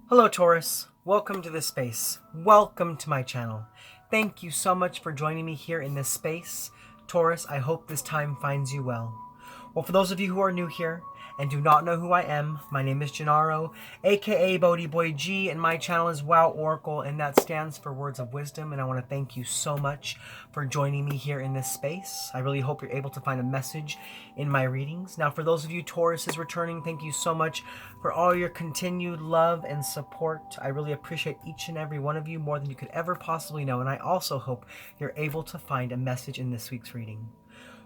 Hello Taurus, welcome to this space. Welcome to my channel. Thank you so much for joining me here in this space. Taurus, I hope this time finds you well. Well, for those of you who are new here and do not know who I am, my name is Gennaro, aka BhodiBoy G, and my channel is Wow Oracle, and that stands for Words of Wisdom, and I want to thank you so much for joining me here in this space. I really hope you're able to find a message in my readings. Now, for those of you Tauruses returning, thank you so much for all your continued love and support. I really appreciate each and every one of you more than you could ever possibly know, and I also hope you're able to find a message in this week's reading.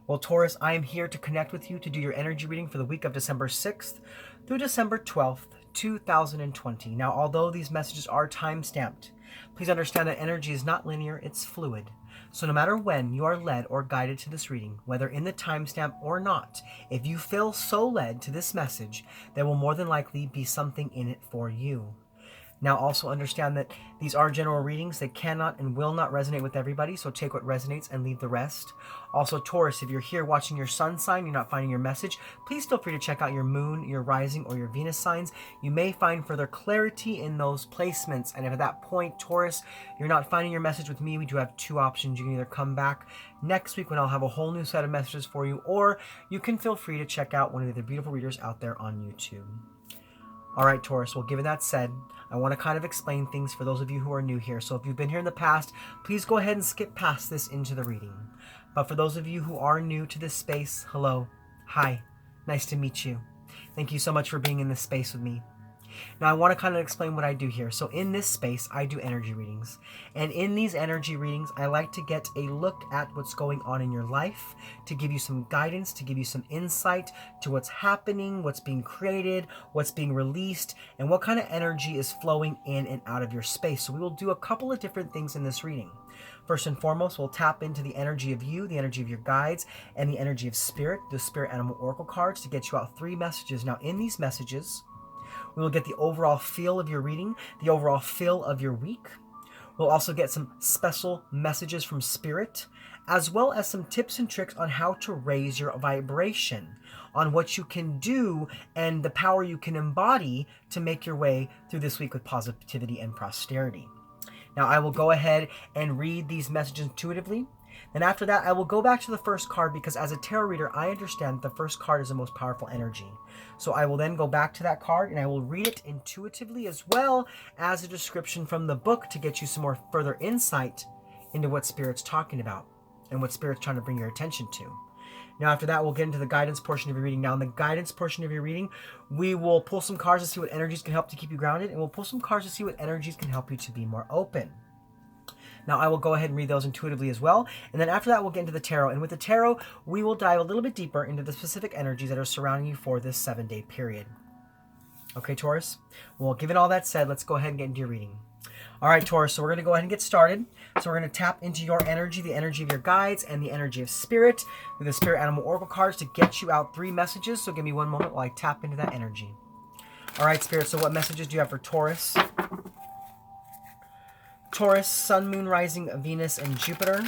Well, Taurus, I am here to connect with you to do your energy reading for the week of December 6th through December 12th, 2020. Now, although these messages are time-stamped, please understand that energy is not linear, it's fluid. So no matter when you are led or guided to this reading, whether in the timestamp or not, if you feel so led to this message, there will more than likely be something in it for you. Now also understand that these are general readings. They cannot and will not resonate with everybody, so take what resonates and leave the rest. Also, Taurus, if you're here watching your sun sign, you're not finding your message, please feel free to check out your moon, your rising, or your Venus signs. You may find further clarity in those placements. And if at that point, Taurus, you're not finding your message with me, we do have two options. You can either come back next week when I'll have a whole new set of messages for you, or you can feel free to check out one of the other beautiful readers out there on YouTube. All right, Taurus, well, given that said, I want to kind of explain things for those of you who are new here. So if you've been here in the past, please go ahead and skip past this into the reading. But for those of you who are new to this space, hello, hi, nice to meet you. Thank you so much for being in this space with me. Now, I want to kind of explain what I do here. So in this space, I do energy readings. And in these energy readings, I like to get a look at what's going on in your life, to give you some guidance, to give you some insight to what's happening, what's being created, what's being released, and what kind of energy is flowing in and out of your space. So we will do a couple of different things in this reading. First and foremost, we'll tap into the energy of you, the energy of your guides, and the energy of spirit, the spirit animal oracle cards, to get you out 3 messages. Now, in these messages, we will get the overall feel of your reading, the overall feel of your week. We'll also get some special messages from Spirit, as well as some tips and tricks on how to raise your vibration, on what you can do and the power you can embody to make your way through this week with positivity and prosperity. Now, I will go ahead and read these messages intuitively. Then after that, I will go back to the first card, because as a tarot reader, I understand the first card is the most powerful energy. So I will then go back to that card and I will read it intuitively, as well as a description from the book to get you some more further insight into what Spirit's talking about and what Spirit's trying to bring your attention to. Now, after that, we'll get into the guidance portion of your reading. Now, in the guidance portion of your reading, we will pull some cards to see what energies can help to keep you grounded, and we'll pull some cards to see what energies can help you to be more open. Now, I will go ahead and read those intuitively as well. And then after that, we'll get into the tarot. And with the tarot, we will dive a little bit deeper into the specific energies that are surrounding you for this 7-day period. Okay, Taurus? Well, given all that said, let's go ahead and get into your reading. All right, Taurus, so we're going to go ahead and get started. So we're going to tap into your energy, the energy of your guides, and the energy of spirit, with the spirit animal oracle cards to get you out 3 messages. So give me one moment while I tap into that energy. All right, Spirit, so what messages do you have for Taurus? Taurus, Sun, Moon, Rising, Venus, and Jupiter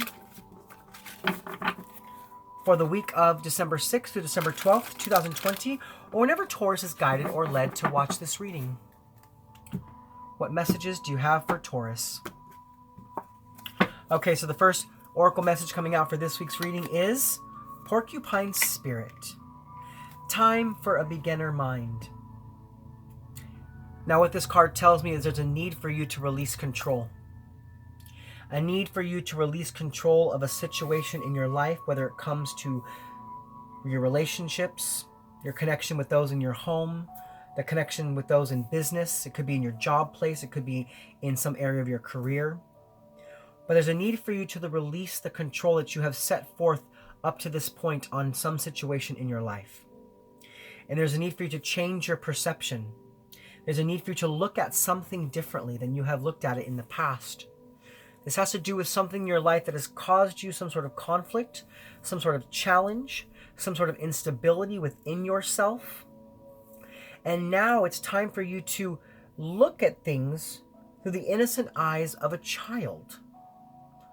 for the week of December 6th through December 12th, 2020, or whenever Taurus is guided or led to watch this reading. What messages do you have for Taurus? Okay, so the first oracle message coming out for this week's reading is Porcupine Spirit. Time for a beginner mind. Now, what this card tells me is there's a need for you to release control. A need for you to release control of a situation in your life, whether it comes to your relationships, your connection with those in your home, the connection with those in business. It could be in your job place. It could be in some area of your career. But there's a need for you to release the control that you have set forth up to this point on some situation in your life. And there's a need for you to change your perception. There's a need for you to look at something differently than you have looked at it in the past. This has to do with something in your life that has caused you some sort of conflict, some sort of challenge, some sort of instability within yourself. And now it's time for you to look at things through the innocent eyes of a child.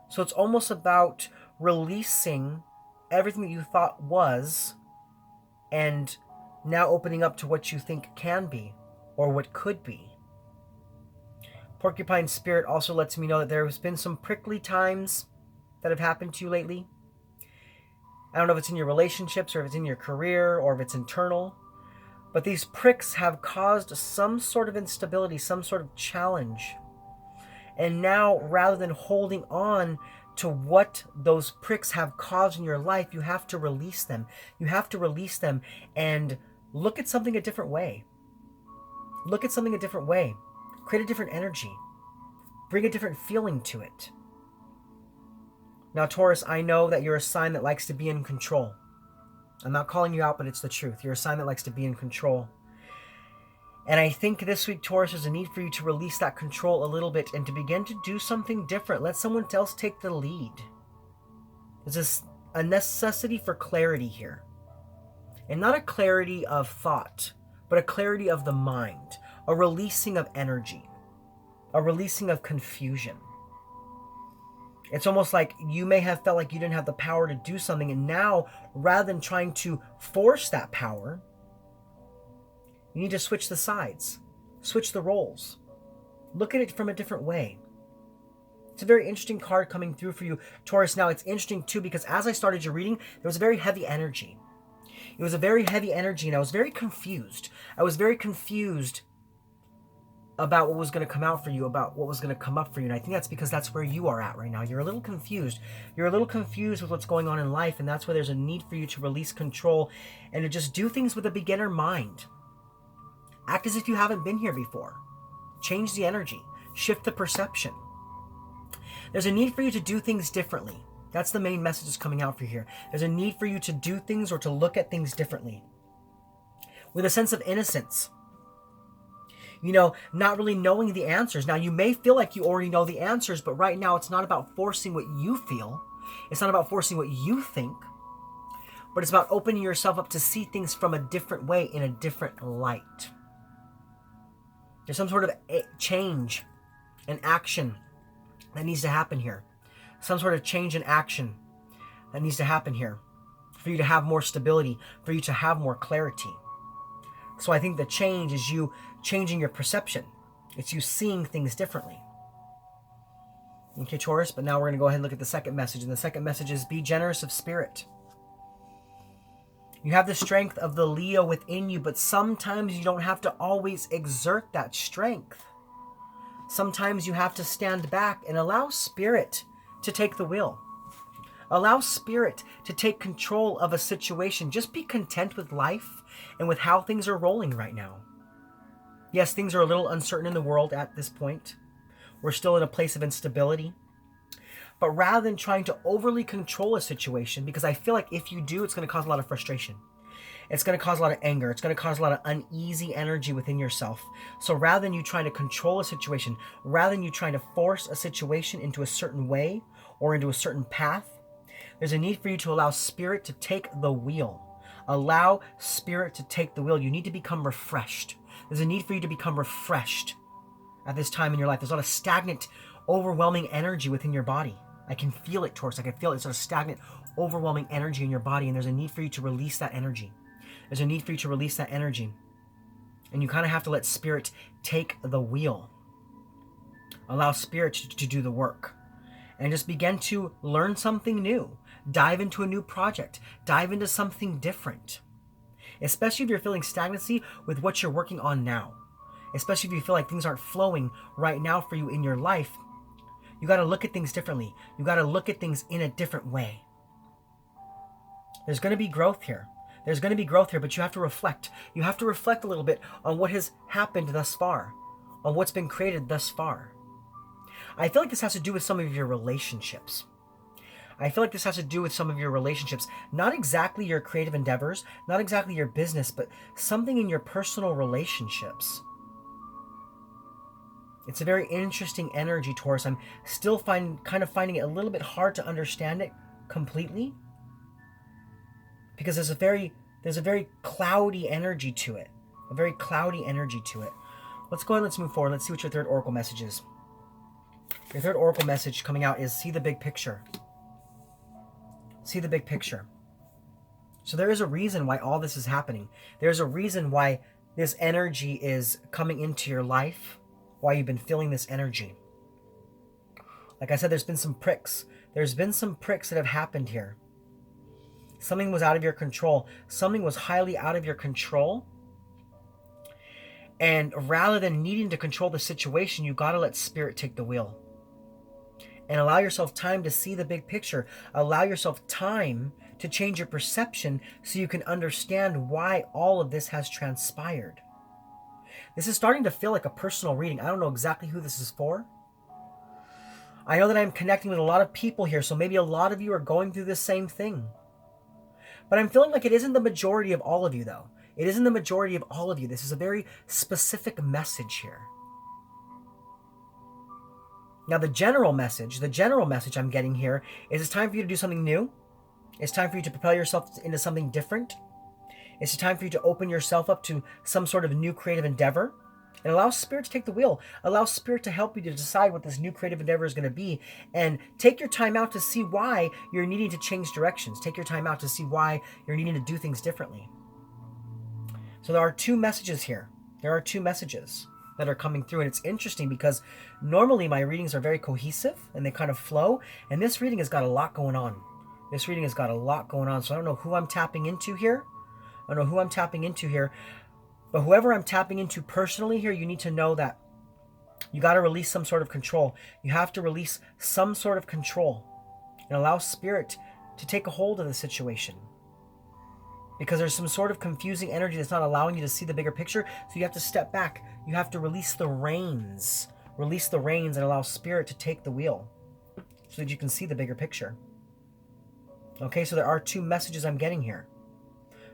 So it's almost about releasing everything that you thought was and now opening up to what you think can be or what could be. Porcupine Spirit also lets me know that there has been some prickly times that have happened to you lately. I don't know if it's in your relationships or if it's in your career or if it's internal, but these pricks have caused some sort of instability, some sort of challenge. And now, rather than holding on to what those pricks have caused in your life, you have to release them. You have to release them and look at something a different way. Look at something a different way. Create a different energy. Bring a different feeling to it. Now, Taurus, I know that you're a sign that likes to be in control. I'm not calling you out, but it's the truth. You're a sign that likes to be in control. And I think this week, Taurus, there's a need for you to release that control a little bit and to begin to do something different. Let someone else take the lead. There's a necessity for clarity here. And not a clarity of thought, but a clarity of the mind. A releasing of energy. A releasing of confusion. It's almost like you may have felt like you didn't have the power to do something, and now, rather than trying to force that power, you need to switch the sides, switch the roles. Look at it from a different way. It's a very interesting card coming through for you, Taurus. Now, it's interesting, too, because as I started your reading, there was a very heavy energy. It was a very heavy energy, and I was very confused. I was very confused about what was going to come out for you, about what was going to come up for you. And I think that's because that's where you are at right now. You're a little confused. You're a little confused with what's going on in life, and that's why there's a need for you to release control and to just do things with a beginner mind. Act as if you haven't been here before. Change the energy. Shift the perception. There's a need for you to do things differently. That's the main message that's coming out for you here. There's a need for you to do things or to look at things differently. With a sense of innocence. You know, not really knowing the answers. Now, you may feel like you already know the answers, but right now it's not about forcing what you feel. It's not about forcing what you think, but it's about opening yourself up to see things from a different way, in a different light. There's some sort of change and action that needs to happen here. Some sort of change in action that needs to happen here for you to have more stability, for you to have more clarity. So I think the change is you changing your perception. It's you seeing things differently. Okay, Taurus, but now we're going to go ahead and look at the second message. And the second message is be generous of spirit. You have the strength of the Leo within you, but sometimes you don't have to always exert that strength. Sometimes you have to stand back and allow spirit to take the wheel. Allow spirit to take control of a situation. Just be content with life and with how things are rolling right now. Yes, things are a little uncertain in the world at this point. We're still in a place of instability. But rather than trying to overly control a situation, because I feel like if you do, it's going to cause a lot of frustration. It's going to cause a lot of anger. It's going to cause a lot of uneasy energy within yourself. So rather than you trying to control a situation, rather than you trying to force a situation into a certain way or into a certain path, there's a need for you to allow spirit to take the wheel. Allow spirit to take the wheel. You need to become refreshed. There's a need for you to become refreshed at this time in your life. There's a lot of stagnant, overwhelming energy within your body. I can feel it, Taurus. I can feel it. It's a stagnant, overwhelming energy in your body, and there's a need for you to release that energy. There's a need for you to release that energy. And you kind of have to let spirit take the wheel. Allow spirit to do the work. And just begin to learn something new. Dive into a new project. Dive into something different. Especially if you're feeling stagnancy with what you're working on now. Especially if you feel like things aren't flowing right now for you in your life. You got to look at things differently. You got to look at things in a different way. There's going to be growth here. There's going to be growth here, but you have to reflect. You have to reflect a little bit on what has happened thus far. On what's been created thus far. I feel like this has to do with some of your relationships. I feel like this has to do with some of your relationships. Not exactly your creative endeavors, not exactly your business, but something in your personal relationships. It's a very interesting energy, Taurus. I'm still kind of finding it a little bit hard to understand it completely. Because there's a very cloudy energy to it. A very cloudy energy to it. Let's go ahead and let's move forward. Let's see what your third oracle message is. Your third oracle message coming out is see the big picture. See the big picture. So there is a reason why all this is happening. There's a reason why this energy is coming into your life. why you've been feeling this energy. Like I said, there's been some pricks. There's been some pricks that have happened here. Something was out of your control. Something was highly out of your control. And rather than needing to control the situation, you got to let Spirit take the wheel. And allow yourself time to see the big picture. Allow yourself time to change your perception so you can understand why all of this has transpired. This is starting to feel like a personal reading. I don't know exactly who this is for. I know that I'm connecting with a lot of people here, so maybe a lot of you are going through the same thing. But I'm feeling like it isn't the majority of all of you, though. It isn't the majority of all of you. This is a very specific message here. Now, the general message I'm getting here is it's time for you to do something new. It's time for you to propel yourself into something different. It's time for you to open yourself up to some sort of new creative endeavor. And allow Spirit to take the wheel. Allow Spirit to help you to decide what this new creative endeavor is going to be. And take your time out to see why you're needing to change directions. Take your time out to see why you're needing to do things differently. So there are two messages here. There are two messages that are coming through. And it's interesting because normally my readings are very cohesive and they kind of flow. And this reading has got a lot going on. This reading has got a lot going on. So I don't know who I'm tapping into here. But whoever I'm tapping into personally here, you need to know that you got to release some sort of control. You have to release some sort of control and allow Spirit to take a hold of the situation. Because there's some sort of confusing energy that's not allowing you to see the bigger picture. So you have to step back. You have to release the reins. Release the reins and allow Spirit to take the wheel so that you can see the bigger picture. Okay, so there are two messages I'm getting here.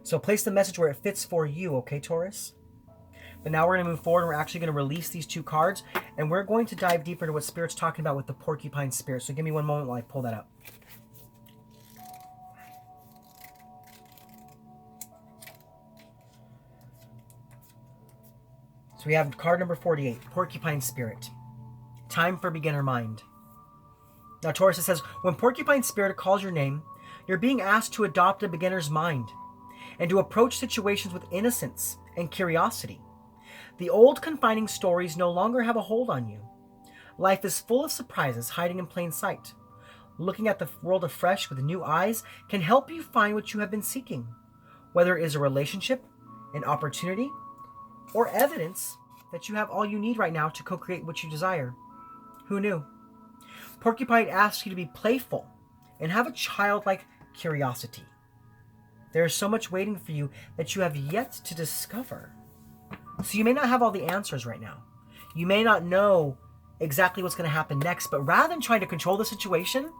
So place the message where it fits for you, okay, Taurus? But now we're going to move forward and we're actually going to release these two cards and we're going to dive deeper into what Spirit's talking about with the porcupine spirit. So give me one moment while I pull that up. So we have card number 48, Porcupine Spirit. Time for beginner mind. Now Taurus, it says, when Porcupine Spirit calls your name, you're being asked to adopt a beginner's mind and to approach situations with innocence and curiosity. The old confining stories no longer have a hold on you. Life is full of surprises hiding in plain sight. Looking at the world afresh with new eyes can help you find what you have been seeking, whether it is a relationship, an opportunity, or evidence that you have all you need right now to co-create what you desire. Who knew? Porcupine asks you to be playful and have a childlike curiosity. There is so much waiting for you that you have yet to discover. So you may not have all the answers right now. You may not know exactly what's going to happen next, but rather than trying to control the situation,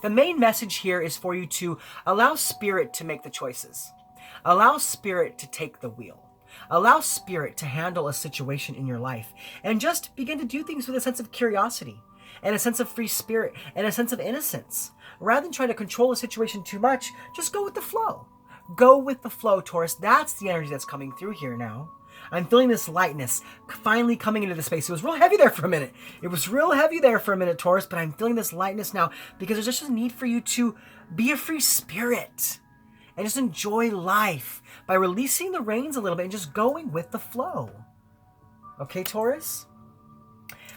the main message here is for you to allow Spirit to make the choices. Allow Spirit to take the wheel. Allow Spirit to handle a situation in your life and just begin to do things with a sense of curiosity and a sense of free spirit and a sense of innocence. Rather than trying to control a situation too much, just go with the flow. Go with the flow, Taurus. That's the energy that's coming through here now. I'm feeling this lightness finally coming into the space. It was real heavy there for a minute. Taurus, but I'm feeling this lightness now because there's just a need for you to be a free spirit and just enjoy life by releasing the reins a little bit and just going with the flow. Okay, Taurus?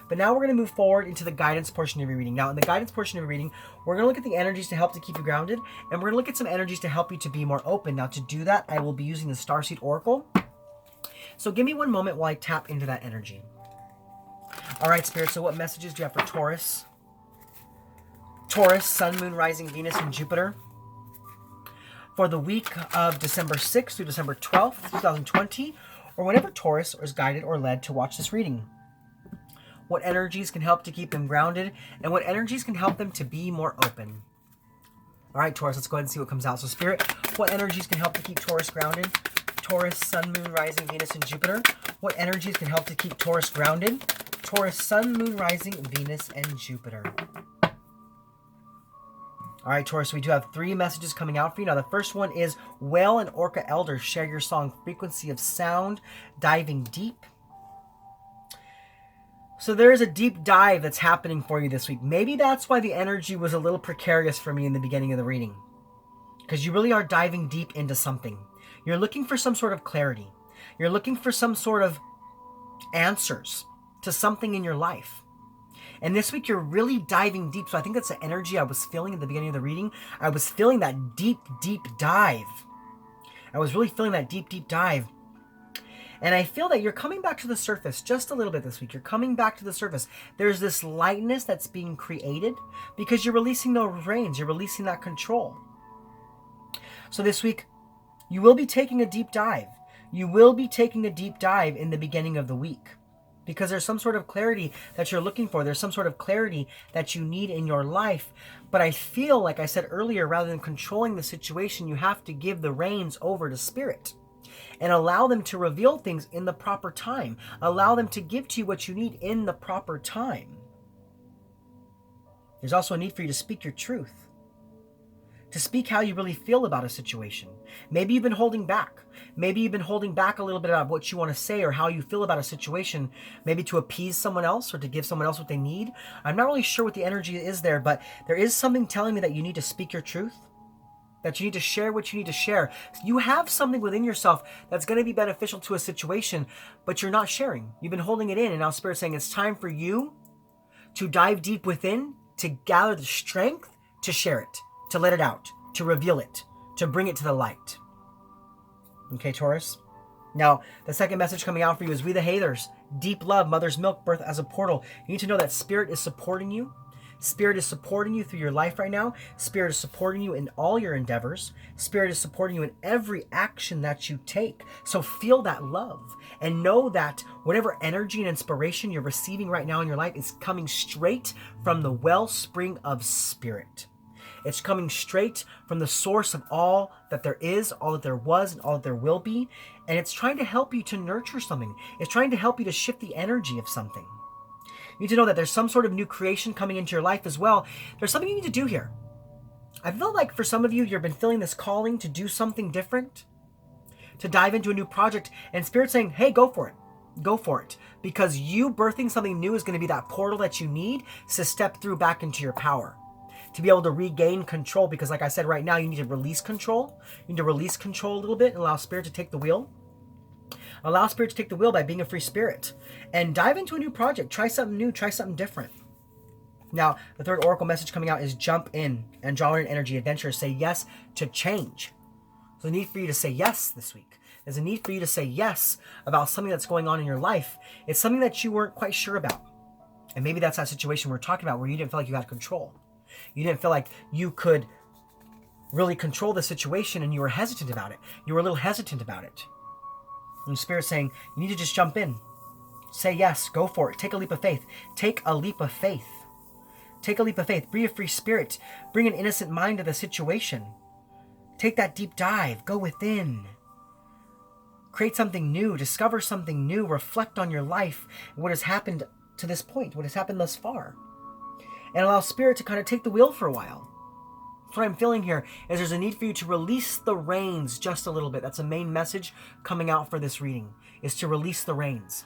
But now we're going to move forward into the guidance portion of your reading. Now, in the guidance portion of your reading, we're going to look at the energies to help to keep you grounded, and we're going to look at some energies to help you to be more open. Now, to do that, I will be using the Starseed Oracle. So give me one moment while I tap into that energy. All right, Spirit, so what messages do you have for Taurus? Taurus, Sun, Moon, Rising, Venus, and Jupiter. For the week of December 6th through December 12th, 2020, or whenever Taurus is guided or led to watch this reading. What energies can help to keep them grounded, and what energies can help them to be more open. All right, Taurus, let's go ahead and see what comes out. So, Spirit, what energies can help to keep Taurus grounded? Taurus, Sun, Moon, Rising, Venus, and Jupiter. What energies can help to keep Taurus grounded? Taurus, Sun, Moon, Rising, Venus, and Jupiter. All right, Taurus, we do have 3 messages coming out for you. Now, the first one is Whale and Orca Elder share your song Frequency of Sound, diving deep. So there is a deep dive that's happening for you this week. Maybe that's why the energy was a little precarious for me in the beginning of the reading. Because you really are diving deep into something. You're looking for some sort of clarity. You're looking for some sort of answers to something in your life. And this week, you're really diving deep. So I think that's the energy I was feeling at the beginning of the reading. I was feeling that deep, deep dive. I was really feeling that deep, deep dive. And I feel that you're coming back to the surface just a little bit this week. You're coming back to the surface. There's this lightness that's being created because you're releasing those reins. You're releasing that control. So this week, you will be taking a deep dive. You will be taking a deep dive in the beginning of the week because there's some sort of clarity that you're looking for. There's some sort of clarity that you need in your life. But I feel, like I said earlier, rather than controlling the situation, you have to give the reins over to Spirit and allow them to reveal things in the proper time. Allow them to give to you what you need in the proper time. There's also a need for you to speak your truth, to speak how you really feel about a situation. Maybe you've been holding back. Maybe you've been holding back a little bit about what you want to say or how you feel about a situation, maybe to appease someone else or to give someone else what they need. I'm not really sure what the energy is there, but there is something telling me that you need to speak your truth, that you need to share what you need to share. You have something within yourself that's going to be beneficial to a situation, but you're not sharing. You've been holding it in, and now Spirit's saying it's time for you to dive deep within, to gather the strength to share it, to let it out, to reveal it, to bring it to the light. Okay, Taurus? Now, the second message coming out for you is we the haters. Deep love, mother's milk, birth as a portal. You need to know that Spirit is supporting you. Spirit is supporting you through your life right now. Spirit is supporting you in all your endeavors. Spirit is supporting you in every action that you take. So feel that love and know that whatever energy and inspiration you're receiving right now in your life is coming straight from the wellspring of Spirit. It's coming straight from the source of all that there is, all that there was, and all that there will be. And it's trying to help you to nurture something. It's trying to help you to shift the energy of something. You need to know that there's some sort of new creation coming into your life as well. There's something you need to do here. I feel like for some of you, you've been feeling this calling to do something different, to dive into a new project, and Spirit's saying, hey, go for it. Go for it. Because you birthing something new is going to be that portal that you need to step through back into your power, to be able to regain control. Because like I said, right now, you need to release control. You need to release control a little bit and allow Spirit to take the wheel. Allow Spirit to take the wheel by being a free spirit and dive into a new project. Try something new. Try something different. Now, the third oracle message coming out is jump in and draw in energy adventure. Say yes to change. There's a need for you to say yes this week. There's a need for you to say yes about something that's going on in your life. It's something that you weren't quite sure about. And maybe that's that situation we're talking about where you didn't feel like you had control. You didn't feel like you could really control the situation and you were hesitant about it. You were a little hesitant about it. And Spirit's saying, you need to just jump in. Say yes. Go for it. Take a leap of faith. Take a leap of faith. Take a leap of faith. Be a free spirit. Bring an innocent mind to the situation. Take that deep dive. Go within. Create something new. Discover something new. Reflect on your life and what has happened to this point, what has happened thus far. And allow Spirit to kind of take the wheel for a while. What I'm feeling here is there's a need for you to release the reins just a little bit. That's a main message coming out for this reading, is to release the reins.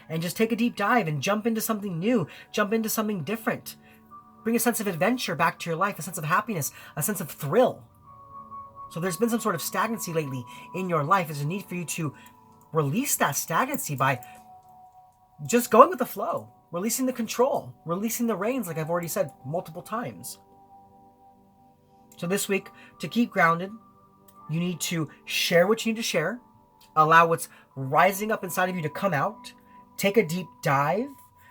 And just take a deep dive and jump into something new. Jump into something different. Bring a sense of adventure back to your life, a sense of happiness, a sense of thrill. So there's been some sort of stagnancy lately in your life. There's a need for you to release that stagnancy by just going with the flow. Releasing the control. Releasing the reins, like I've already said multiple times. So this week, to keep grounded, you need to share what you need to share. Allow what's rising up inside of you to come out. Take a deep dive.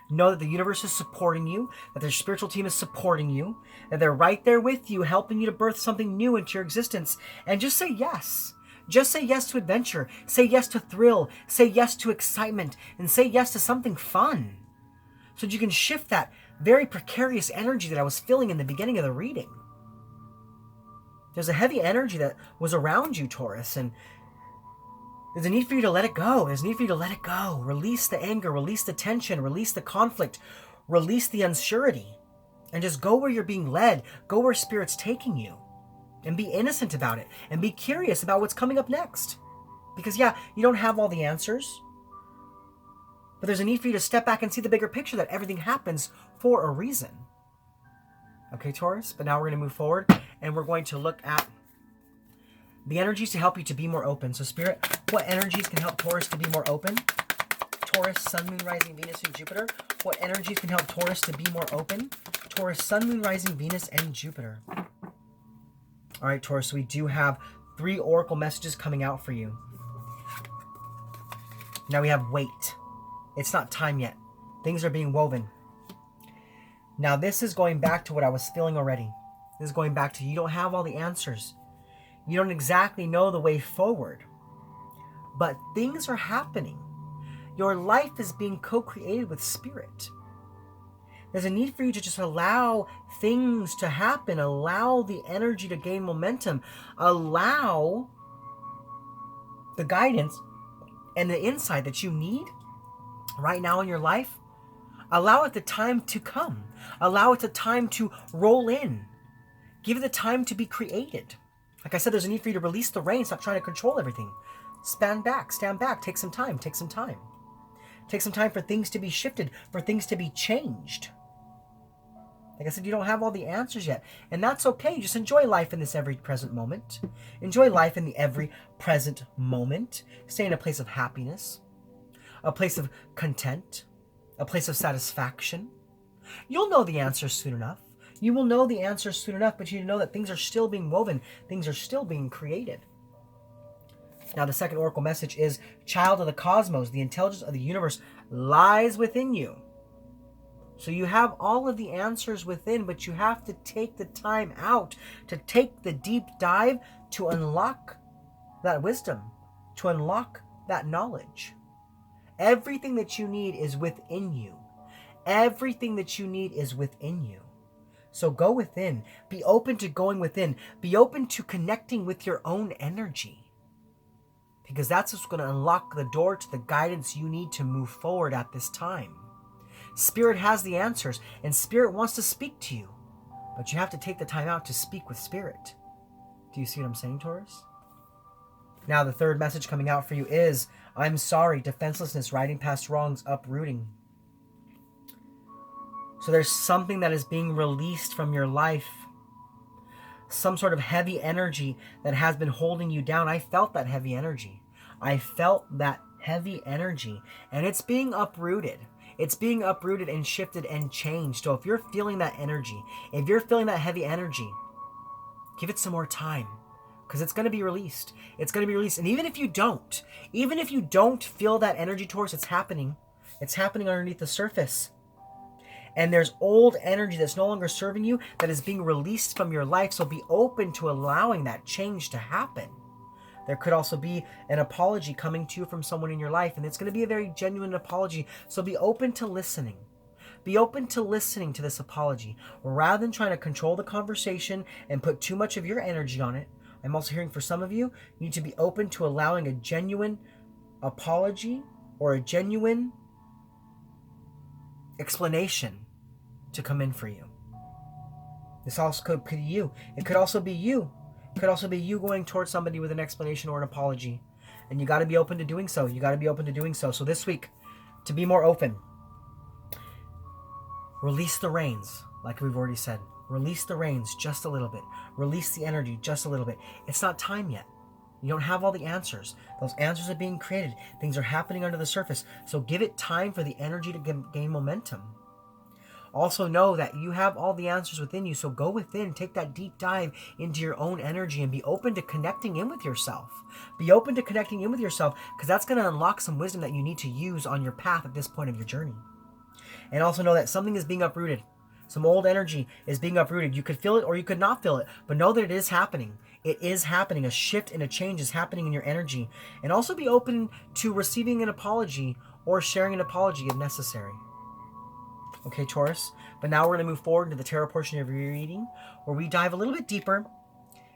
Know that the universe is supporting you, that their spiritual team is supporting you, that they're right there with you, helping you to birth something new into your existence. And just say yes. Just say yes to adventure. Say yes to thrill. Say yes to excitement. And say yes to something fun. So that you can shift that very precarious energy that I was feeling in the beginning of the reading. There's a heavy energy that was around you, Taurus, and there's a need for you to let it go. There's a need for you to let it go. Release the anger, release the tension, release the conflict, release the unsurety, and just go where you're being led. Go where Spirit's taking you, and be innocent about it, and be curious about what's coming up next. Because yeah, you don't have all the answers, but there's a need for you to step back and see the bigger picture, that everything happens for a reason. Okay, Taurus, but now we're going to move forward, and we're going to look at the energies to help you to be more open. So Spirit, what energies can help Taurus to be more open? Taurus, Sun, Moon, Rising, Venus, and Jupiter. What energies can help Taurus to be more open? Taurus, Sun, Moon, Rising, Venus, and Jupiter. All right, Taurus, so we do have 3 oracle messages coming out for you. Now we have wait. It's not time yet. Things are being woven. Now this is going back to what I was feeling already. This is going back to you don't have all the answers. You don't exactly know the way forward. But things are happening. Your life is being co-created with spirit. There's a need for you to just allow things to happen. Allow the energy to gain momentum. Allow the guidance and the insight that you need right now in your life. Allow it the time to come. Allow it the time to roll in. Give it the time to be created. Like I said, there's a need for you to release the reins. Stop trying to control everything. Stand back, take some time, take some time. Take some time for things to be shifted, for things to be changed. Like I said, you don't have all the answers yet, and that's okay. Just enjoy life in this every present moment. Enjoy life in the every present moment. Stay in a place of happiness, a place of content, a place of satisfaction. You'll know the answers soon enough. You will know the answers soon enough, but you need to know that things are still being woven. Things are still being created. Now, the second oracle message is, child of the cosmos, the intelligence of the universe lies within you. So you have all of the answers within, but you have to take the time out to take the deep dive to unlock that wisdom, to unlock that knowledge. Everything that you need is within you. Everything that you need is within you. So go within. Be open to going within. Be open to connecting with your own energy. Because that's what's going to unlock the door to the guidance you need to move forward at this time. Spirit has the answers, and Spirit wants to speak to you. But you have to take the time out to speak with Spirit. Do you see what I'm saying, Taurus? Now, the third message coming out for you is, I'm sorry, defenselessness, riding past wrongs, uprooting. So there's something that is being released from your life. Some sort of heavy energy that has been holding you down. I felt that heavy energy. I felt that heavy energy, and it's being uprooted. It's being uprooted and shifted and changed. So if you're feeling that energy, if you're feeling that heavy energy, give it some more time, because it's going to be released. It's going to be released. And even if you don't feel that energy, Taurus, it's happening. It's happening underneath the surface. And there's old energy that's no longer serving you that is being released from your life. So be open to allowing that change to happen. There could also be an apology coming to you from someone in your life, and it's going to be a very genuine apology. So be open to listening. Be open to listening to this apology. Rather than trying to control the conversation and put too much of your energy on it, I'm also hearing for some of you, you need to be open to allowing a genuine apology or a genuine explanation to come in for you. This also could be you. It could also be you. It could also be you going towards somebody with an explanation or an apology. And you got to be open to doing so. You got to be open to doing so. So this week, to be more open, release the reins, like we've already said. Release the reins just a little bit. Release the energy just a little bit. It's not time yet. You don't have all the answers. Those answers are being created. Things are happening under the surface. So give it time for the energy to gain momentum. Also know that you have all the answers within you. So go within, take that deep dive into your own energy and be open to connecting in with yourself. Be open to connecting in with yourself, because that's going to unlock some wisdom that you need to use on your path at this point of your journey. And also know that something is being uprooted. Some old energy is being uprooted. You could feel it or you could not feel it, but know that it is happening. It is happening. A shift and a change is happening in your energy. And also be open to receiving an apology or sharing an apology if necessary. Okay, Taurus? But now we're going to move forward into the tarot portion of your reading, where we dive a little bit deeper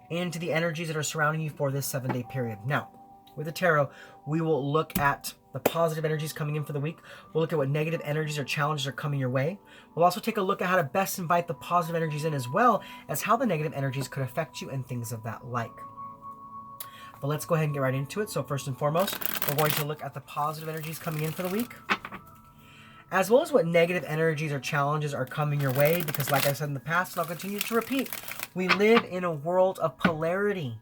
into the energies that are surrounding you for this 7-day period. Now, with the tarot, we will look at the positive energies coming in for the week. We'll look at what negative energies or challenges are coming your way. We'll also take a look at how to best invite the positive energies in, as well as how the negative energies could affect you and things of that like. But let's go ahead and get right into it. So first and foremost, we're going to look at the positive energies coming in for the week, as well as what negative energies or challenges are coming your way. Because like I said in the past, and I'll continue to repeat, we live in a world of polarity.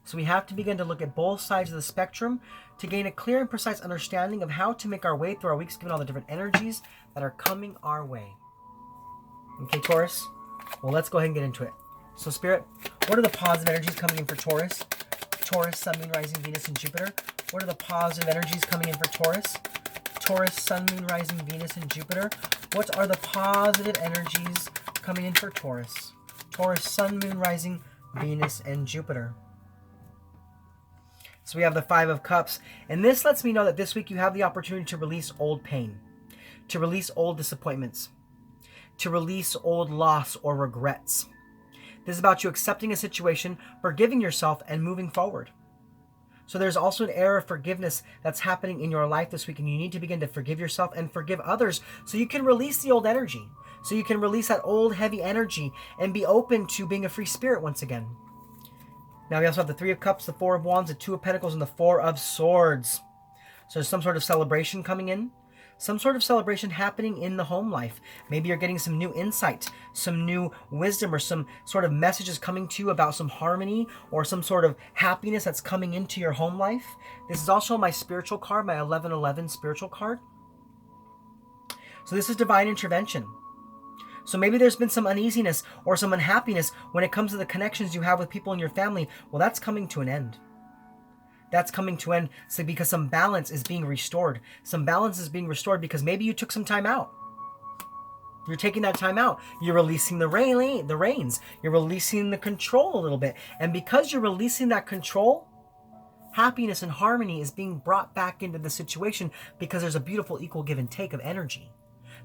So we have to begin to look at both sides of the spectrum to gain a clear and precise understanding of how to make our way through our weeks, given all the different energies that are coming our way. Okay, Taurus? Well, let's go ahead and get into it. So, Spirit, what are the positive energies coming in for Taurus? Taurus, Sun, Moon, Rising, Venus, and Jupiter. What are the positive energies coming in for Taurus? Taurus, Sun, Moon, Rising, Venus, and Jupiter. What are the positive energies coming in for Taurus? Taurus, Sun, Moon, Rising, Venus, and Jupiter. So we have the Five of Cups. And this lets me know that this week you have the opportunity to release old pain, to release old disappointments, to release old loss or regrets. This is about you accepting a situation, forgiving yourself, and moving forward. So there's also an era of forgiveness that's happening in your life this week, and you need to begin to forgive yourself and forgive others so you can release the old energy, so you can release that old heavy energy and be open to being a free spirit once again. Now we also have the Three of Cups, the Four of Wands, the Two of Pentacles, and the Four of Swords. So there's some sort of celebration coming in. Some sort of celebration happening in the home life. Maybe you're getting some new insight, some new wisdom, or some sort of messages coming to you about some harmony or some sort of happiness that's coming into your home life. This is also my spiritual card, my 1111 spiritual card. So this is divine intervention. So maybe there's been some uneasiness or some unhappiness when it comes to the connections you have with people in your family. Well, that's coming to an end. That's coming to an end because some balance is being restored. Some balance is being restored because maybe you took some time out. You're taking that time out. You're releasing the reins. You're releasing the control a little bit. And because you're releasing that control, happiness and harmony is being brought back into the situation because there's a beautiful equal give and take of energy.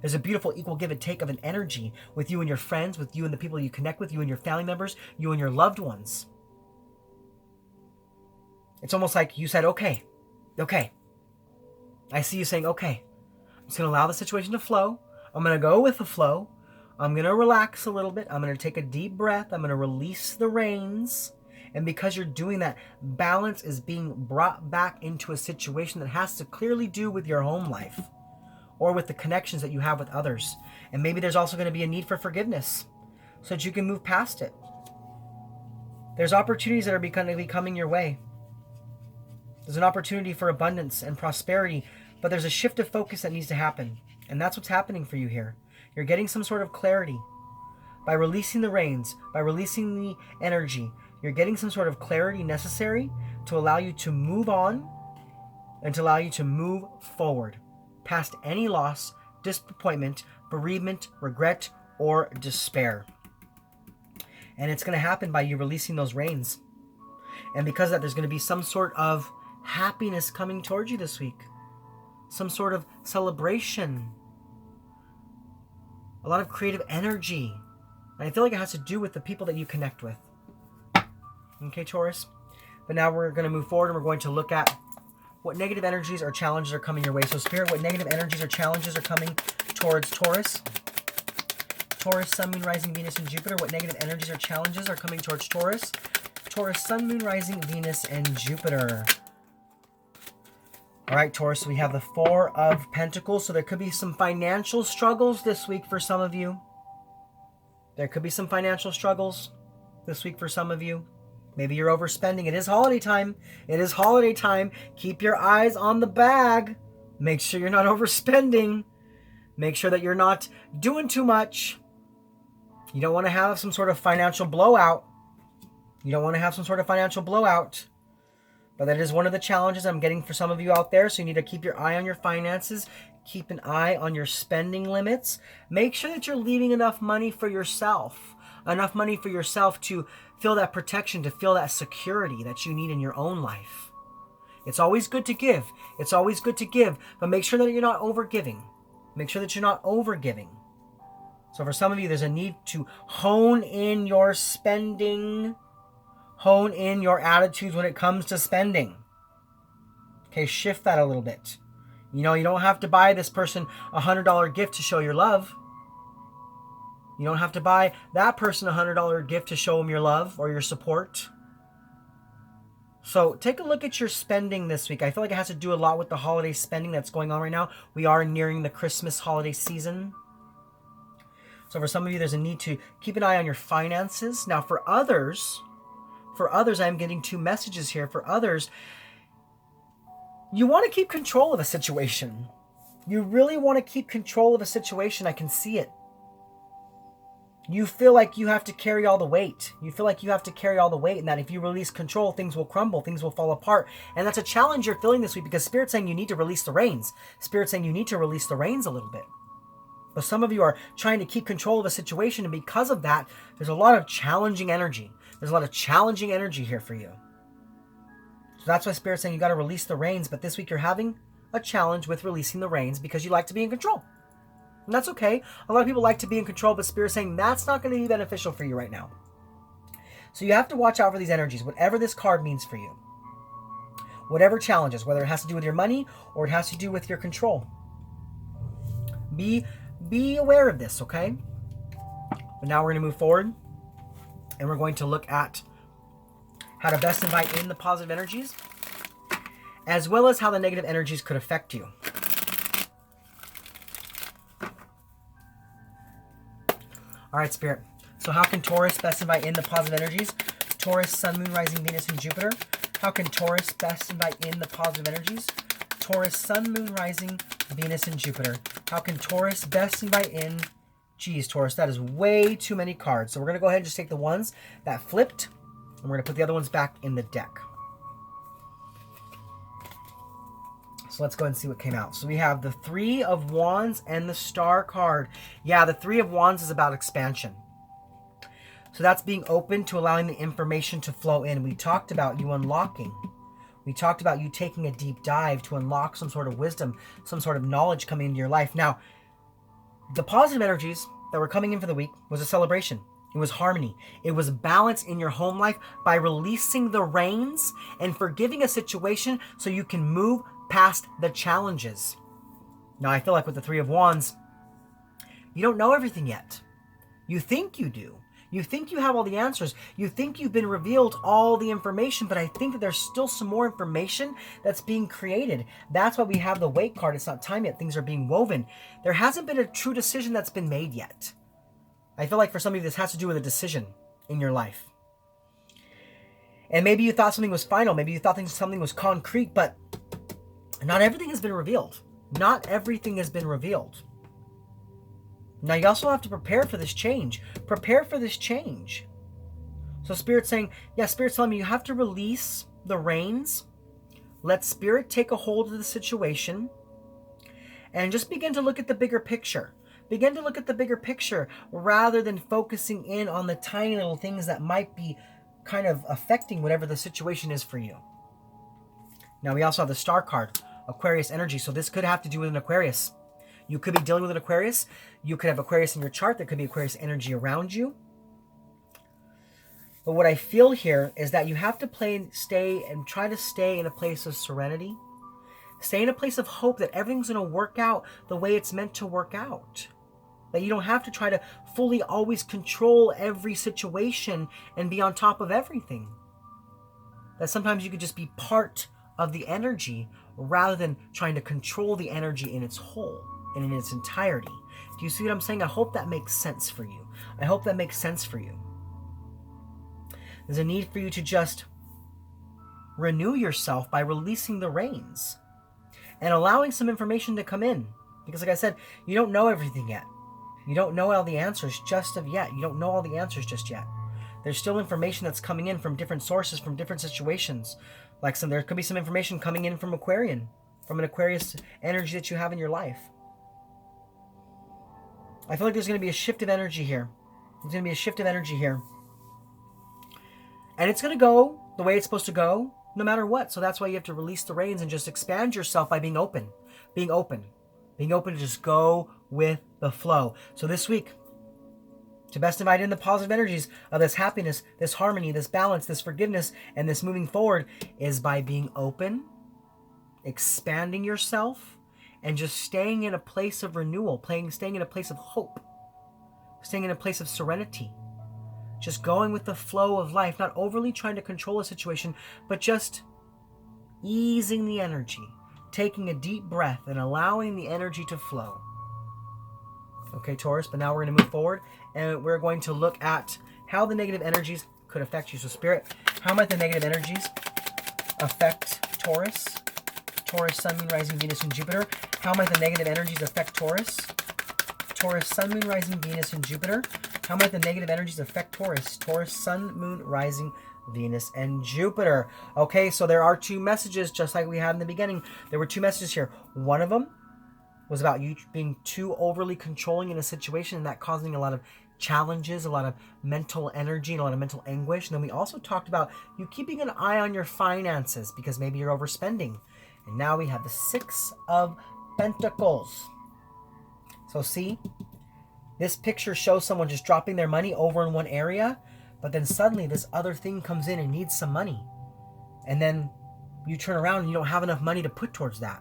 There's a beautiful equal give and take of an energy with you and your friends, with you and the people you connect with, you and your family members, you and your loved ones. It's almost like you said, okay. I see you saying, okay. I'm just going to allow the situation to flow. I'm going to go with the flow. I'm going to relax a little bit. I'm going to take a deep breath. I'm going to release the reins. And because you're doing that, balance is being brought back into a situation that has to clearly do with your home life or with the connections that you have with others. And maybe there's also going to be a need for forgiveness so that you can move past it. There's opportunities that are going to be coming your way. There's an opportunity for abundance and prosperity, but there's a shift of focus that needs to happen. And that's what's happening for you here. You're getting some sort of clarity. By releasing the reins, by releasing the energy, you're getting some sort of clarity necessary to allow you to move on and to allow you to move forward past any loss, disappointment, bereavement, regret, or despair. And it's going to happen by you releasing those reins. And because of that, there's going to be some sort of happiness coming towards you this week. Some sort of celebration. A lot of creative energy. And I feel like it has to do with the people that you connect with. Okay, Taurus? But now we're going to move forward and we're going to look at what negative energies or challenges are coming your way. So, Spirit, what negative energies or challenges are coming towards Taurus? Taurus, Sun, Moon, Rising, Venus, and Jupiter. What negative energies or challenges are coming towards Taurus? Taurus, Sun, Moon, Rising, Venus, and Jupiter. All right, Taurus, we have the Four of Pentacles. So there could be some financial struggles this week for some of you. There could be some financial struggles this week for some of you. Maybe you're overspending. It is holiday time. It is holiday time. Keep your eyes on the bag. Make sure you're not overspending. Make sure that you're not doing too much. You don't want to have some sort of financial blowout. But that is one of the challenges I'm getting for some of you out there. So you need to keep your eye on your finances. Keep an eye on your spending limits. Make sure that you're leaving enough money for yourself. Enough money for yourself to feel that protection, to feel that security that you need in your own life. It's always good to give. But make sure that you're not overgiving. So for some of you, there's a need to hone in your spending. Hone in your attitudes when it comes to spending. Okay, shift that a little bit. You don't have to buy this person a $100 gift to show your love. You don't have to buy that person a $100 gift to show them your love or your support. So take a look at your spending this week. I feel like it has to do a lot with the holiday spending that's going on right now. We are nearing the Christmas holiday season. So for some of you, there's a need to keep an eye on your finances. Now for others, For others, I'm getting 2 messages here. For others, you want to keep control of a situation. You really want to keep control of a situation. I can see it. You feel like you have to carry all the weight. You feel like you have to carry all the weight, and that if you release control, things will crumble, things will fall apart. And that's a challenge you're feeling this week, because Spirit's saying you need to release the reins. Spirit's saying you need to release the reins a little bit. But some of you are trying to keep control of a situation, and because of that, there's a lot of challenging energy. There's a lot of challenging energy here for you. So that's why Spirit's saying you got to release the reins, but this week you're having a challenge with releasing the reins because you like to be in control. And that's okay. A lot of people like to be in control, but Spirit's saying that's not going to be beneficial for you right now. So you have to watch out for these energies, whatever this card means for you. Whatever challenges, whether it has to do with your money or it has to do with your control. Be aware of this, okay? But now we're going to move forward, and we're going to look at how to best invite in the positive energies, as well as how the negative energies could affect you. All right, Spirit. So how can Taurus best invite in the positive energies? Taurus, Sun, Moon, Rising, Venus, and Jupiter. How can Taurus best invite in the positive energies? Taurus, Sun, Moon, Rising, Venus, and Jupiter. How can Taurus best invite in? Geez, Taurus, that is way too many cards. So we're going to go ahead and just take the ones that flipped, and we're going to put the other ones back in the deck. So let's go ahead and see what came out. So we have the 3 of Wands and the Star card. Yeah, the 3 of Wands is about expansion. So that's being open to allowing the information to flow in. We talked about you unlocking. We talked about you taking a deep dive to unlock some sort of wisdom, some sort of knowledge coming into your life. Now, the positive energies that were coming in for the week was a celebration. It was harmony. It was balance in your home life by releasing the reins and forgiving a situation so you can move past the challenges. Now, I feel like with the 3 of Wands, you don't know everything yet. You think you do. You think you have all the answers. You think you've been revealed all the information, but I think that there's still some more information that's being created. That's why we have the Waite card. It's not time yet. Things are being woven. There hasn't been a true decision that's been made yet. I feel like for some of you, this has to do with a decision in your life. And maybe you thought something was final. Maybe you thought something was concrete, but not everything has been revealed. Not everything has been revealed. Now, you also have to prepare for this change. Prepare for this change. So Spirit's saying, yeah, Spirit's telling me you have to release the reins. Let Spirit take a hold of the situation. And just begin to look at the bigger picture. Begin to look at the bigger picture rather than focusing in on the tiny little things that might be kind of affecting whatever the situation is for you. Now, we also have the Star card, Aquarius energy. So this could have to do with an Aquarius. You could be dealing with an Aquarius. You could have Aquarius in your chart. There could be Aquarius energy around you. But what I feel here is that you have to try to stay in a place of serenity. Stay in a place of hope that everything's going to work out the way it's meant to work out. That you don't have to try to fully always control every situation and be on top of everything. That sometimes you could just be part of the energy rather than trying to control the energy in its whole and in its entirety. Do you see what I'm saying? I hope that makes sense for you. I hope that makes sense for you. There's a need for you to just renew yourself by releasing the reins and allowing some information to come in. Because like I said, you don't know everything yet. You don't know all the answers just of yet. You don't know all the answers just yet. There's still information that's coming in from different sources, from different situations. Like there could be some information coming in from Aquarian, from an Aquarius energy that you have in your life. I feel like there's going to be a shift of energy here. There's going to be a shift of energy here. And it's going to go the way it's supposed to go, no matter what. So that's why you have to release the reins and just expand yourself by being open. Being open. Being open to just go with the flow. So this week, to best invite in the positive energies of this happiness, this harmony, this balance, this forgiveness, and this moving forward is by being open, expanding yourself, and just staying in a place of renewal, staying in a place of hope, staying in a place of serenity. Just going with the flow of life, not overly trying to control a situation, but just easing the energy, taking a deep breath and allowing the energy to flow. Okay, Taurus, but now we're going to move forward and we're going to look at how the negative energies could affect you. So Spirit, how might the negative energies affect Taurus? Taurus, Sun, Moon, Rising, Venus, and Jupiter. How might the negative energies affect Taurus? Taurus, Sun, Moon, Rising, Venus, and Jupiter. How might the negative energies affect Taurus? Taurus, Sun, Moon, Rising, Venus, and Jupiter. Okay, so there are two messages, just like we had in the beginning. There were two messages here. One of them was about you being too overly controlling in a situation and that causing a lot of challenges, a lot of mental energy, and a lot of mental anguish. And then we also talked about you keeping an eye on your finances because maybe you're overspending. And now we have the Six of Pentacles. So see, this picture shows someone just dropping their money over in one area, but then suddenly this other thing comes in and needs some money. And then you turn around and you don't have enough money to put towards that.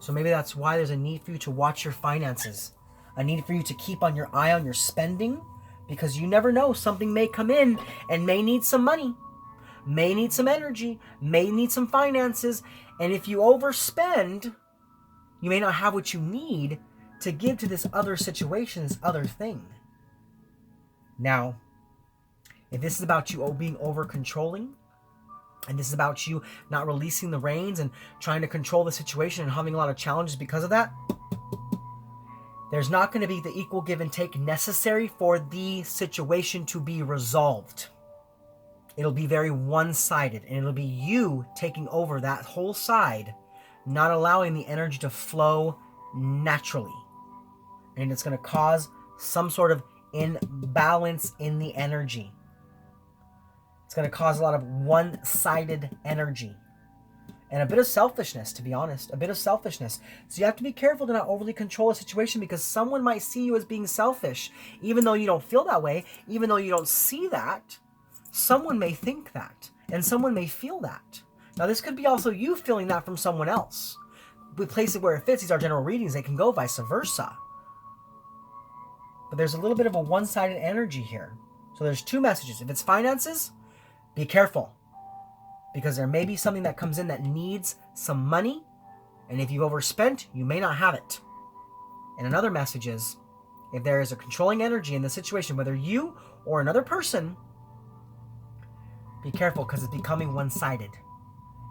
So maybe that's why there's a need for you to watch your finances. A need for you to keep on your eye on your spending, because you never know, something may come in and may need some money, may need some energy, may need some finances. And if you overspend, you may not have what you need to give to this other situation, this other thing. Now, if this is about you being over controlling, and this is about you not releasing the reins and trying to control the situation and having a lot of challenges because of that, there's not going to be the equal give and take necessary for the situation to be resolved. It'll be very one-sided, and it'll be you taking over that whole side, not allowing the energy to flow naturally. And it's going to cause some sort of imbalance in the energy. It's going to cause a lot of one-sided energy. And a bit of selfishness, to be honest. A bit of selfishness. So you have to be careful to not overly control a situation, because someone might see you as being selfish. Even though you don't feel that way, even though you don't see that, someone may think that. And someone may feel that. Now this could be also you feeling that from someone else. We place it where it fits. These are general readings. They can go vice versa. But there's a little bit of a one-sided energy here. So there's two messages. If it's finances, be careful, because there may be something that comes in that needs some money, and if you've overspent, you may not have it. And another message is, if there is a controlling energy in the situation, whether you or another person, be careful, because it's becoming one-sided,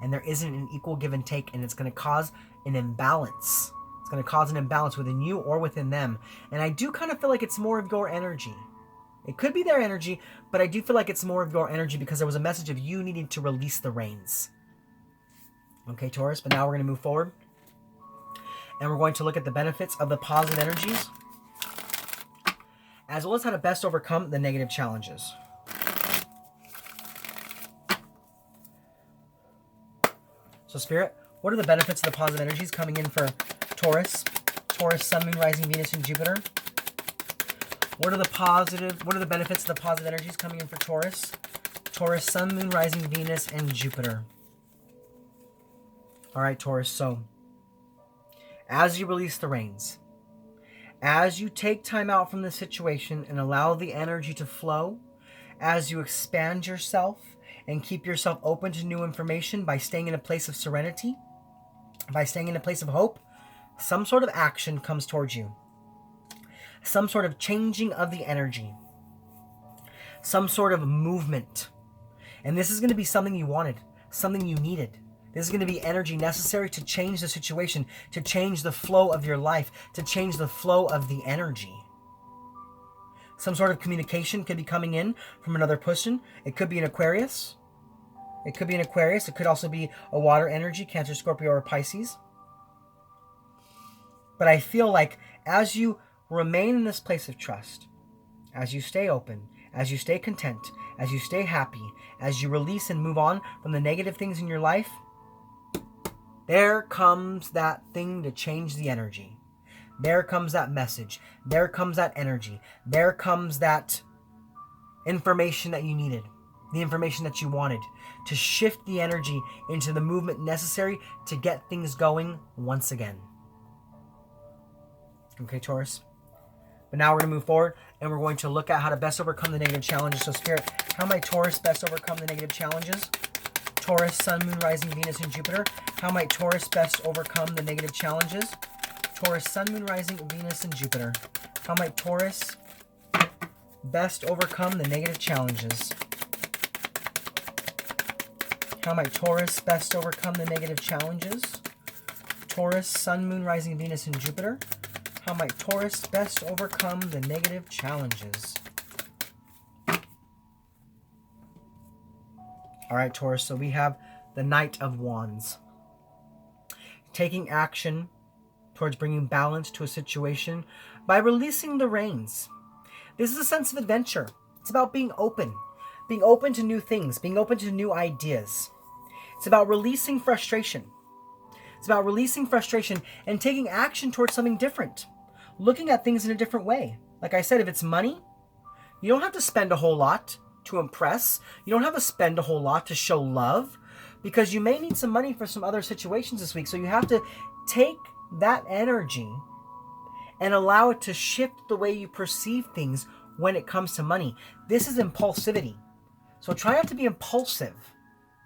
and there isn't an equal give and take, and it's going to cause an imbalance. It's going to cause an imbalance within you or within them. And I do kind of feel like it's more of your energy. It could be their energy, but I do feel like it's more of your energy, because there was a message of you needing to release the reins. Okay, Taurus, but now we're going to move forward. And we're going to look at the benefits of the positive energies, as well as how to best overcome the negative challenges. So, Spirit, what are the benefits of the positive energies coming in for Taurus? Taurus, Sun, Moon, Rising, Venus, and Jupiter. What are the benefits of the positive energies coming in for Taurus? Taurus, Sun, Moon, Rising, Venus, and Jupiter. All right, Taurus, so as you release the reins, as you take time out from the situation and allow the energy to flow, as you expand yourself and keep yourself open to new information by staying in a place of serenity, by staying in a place of hope, some sort of action comes towards you. Some sort of changing of the energy. Some sort of movement. And this is going to be something you wanted, something you needed. This is going to be energy necessary to change the situation, to change the flow of your life, to change the flow of the energy. Some sort of communication could be coming in from another person. It could be an Aquarius. It could be an Aquarius. It could also be a water energy, Cancer, Scorpio, or Pisces. But I feel like as you remain in this place of trust, as you stay open, as you stay content, as you stay happy, as you release and move on from the negative things in your life, there comes that thing to change the energy. There comes that message. There comes that energy. There comes that information that you needed, the information that you wanted, to shift the energy into the movement necessary to get things going once again. Okay, Taurus? But now we're going to move forward, and we're going to look at how to best overcome the negative challenges. So, Spirit, how might Taurus best overcome the negative challenges? Taurus, Sun, Moon, Rising, Venus, and Jupiter. How might Taurus best overcome the negative challenges? Taurus, Sun, Moon, Rising, Venus, and Jupiter. How might Taurus best overcome the negative challenges? How might Taurus best overcome the negative challenges? Taurus, Sun, Moon, Rising, Venus, and Jupiter. How might Taurus best overcome the negative challenges? All right, Taurus, so we have the Knight of Wands. Taking action towards bringing balance to a situation by releasing the reins. This is a sense of adventure. It's about being open to new things, being open to new ideas. It's about releasing frustration. It's about releasing frustration and taking action towards something different, looking at things in a different way. Like I said, if it's money, you don't have to spend a whole lot to impress. You don't have to spend a whole lot to show love, because you may need some money for some other situations this week. So you have to take that energy and allow it to shift the way you perceive things when it comes to money. This is impulsivity. So try not to be impulsive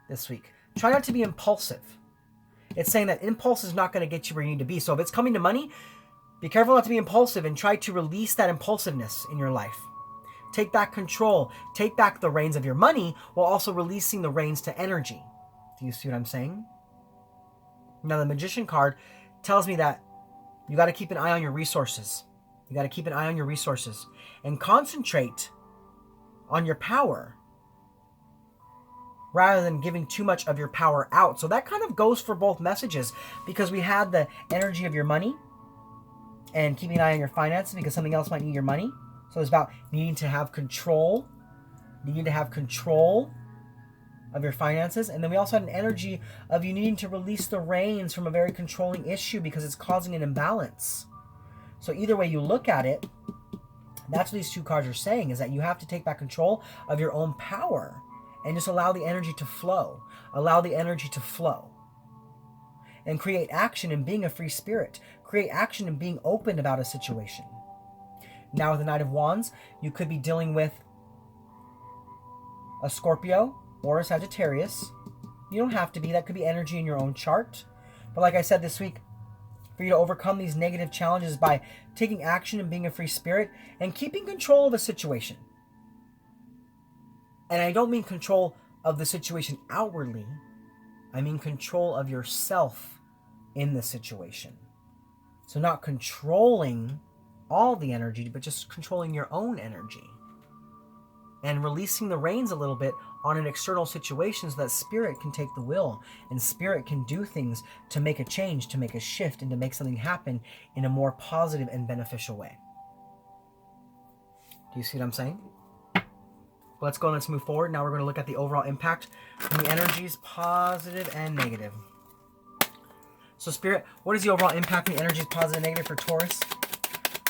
this week. Try not to be impulsive. It's saying that impulse is not going to get you where you need to be. So if it's coming to money, be careful not to be impulsive and try to release that impulsiveness in your life. Take back control. Take back the reins of your money while also releasing the reins to energy. Do you see what I'm saying? Now, the Magician card tells me that you got to keep an eye on your resources. You got to keep an eye on your resources and concentrate on your power rather than giving too much of your power out. So that kind of goes for both messages, because we had the energy of your money and keeping an eye on your finances because something else might need your money. So it's about needing to have control, of your finances. And then we also had an energy of you needing to release the reins from a very controlling issue because it's causing an imbalance. So either way you look at it, that's what these two cards are saying, is that you have to take back control of your own power and just allow the energy to flow. Allow the energy to flow. And create action in being a free spirit. Create action in being open about a situation. Now with the Knight of Wands, you could be dealing with a Scorpio or a Sagittarius. You don't have to be. That could be energy in your own chart. But like I said this week, for you to overcome these negative challenges by taking action and being a free spirit and keeping control of a situation. And I don't mean control of the situation outwardly. I mean control of yourself in the situation. So not controlling all the energy, but just controlling your own energy. And releasing the reins a little bit on an external situation so that spirit can take the wheel and spirit can do things to make a change, to make a shift, and to make something happen in a more positive and beneficial way. Do you see what I'm saying? Let's go and let's move forward. Now we're going to look at the overall impact from the energies, positive and negative. So Spirit, what is the overall impact from the energies, positive and negative for Taurus?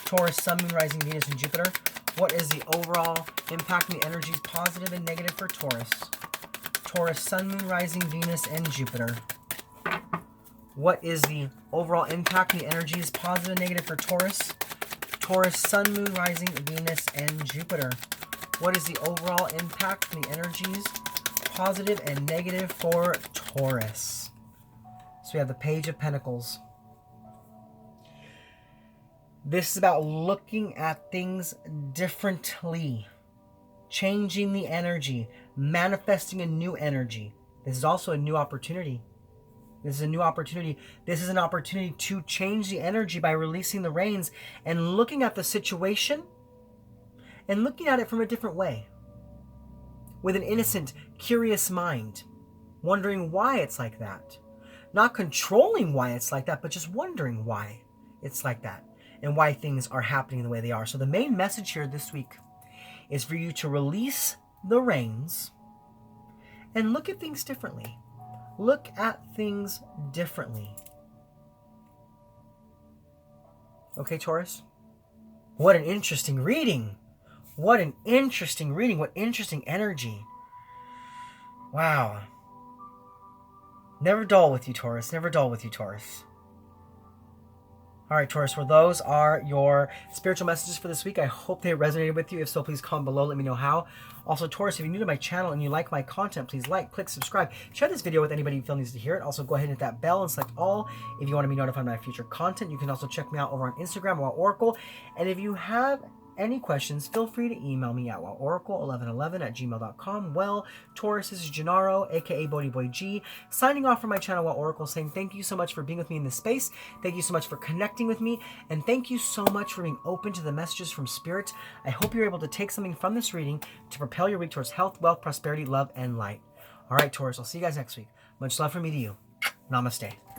Taurus, Sun, Moon, Rising, Venus, and Jupiter. What is the overall impact from the energies, positive and negative for Taurus? Taurus, Sun, Moon, Rising, Venus, and Jupiter. What is the overall impact from the energies, positive and negative for Taurus? Taurus, Sun, Moon, Rising, Venus, and Jupiter. What is the overall impact from the energies, positive and negative for Taurus? So we have the Page of Pentacles. This is about looking at things differently, changing the energy, manifesting a new energy. This is also a new opportunity. This is a new opportunity. This is an opportunity to change the energy by releasing the reins and looking at the situation and looking at it from a different way. With an innocent, curious mind, wondering why it's like that. Not controlling why it's like that, but just wondering why it's like that and why things are happening the way they are. So the main message here this week is for you to release the reins and look at things differently. Look at things differently. Okay, Taurus? What an interesting reading. What an interesting reading. What interesting energy. Wow. Never dull with you, Taurus. Never dull with you, Taurus. All right, Taurus, well, those are your spiritual messages for this week. I hope they resonated with you. If so, please comment below. Let me know how. Also, Taurus, if you're new to my channel and you like my content, please like, click, subscribe. Share this video with anybody you feel needs to hear it. Also, go ahead and hit that bell and select all if you want to be notified of my future content. You can also check me out over on Instagram or Oracle. And if you have any questions, feel free to email me at oracle1111@gmail.com. Well, Taurus, this is Gennaro, aka BhodiBoy G, signing off from my channel Oracle, saying thank you so much for being with me in this space. Thank you so much for connecting with me, and thank you so much for being open to the messages from Spirit. I hope you're able to take something from this reading to propel your week towards health, wealth, prosperity, love, and light. All right, Taurus, I'll see you guys next week. Much love from me to you. Namaste.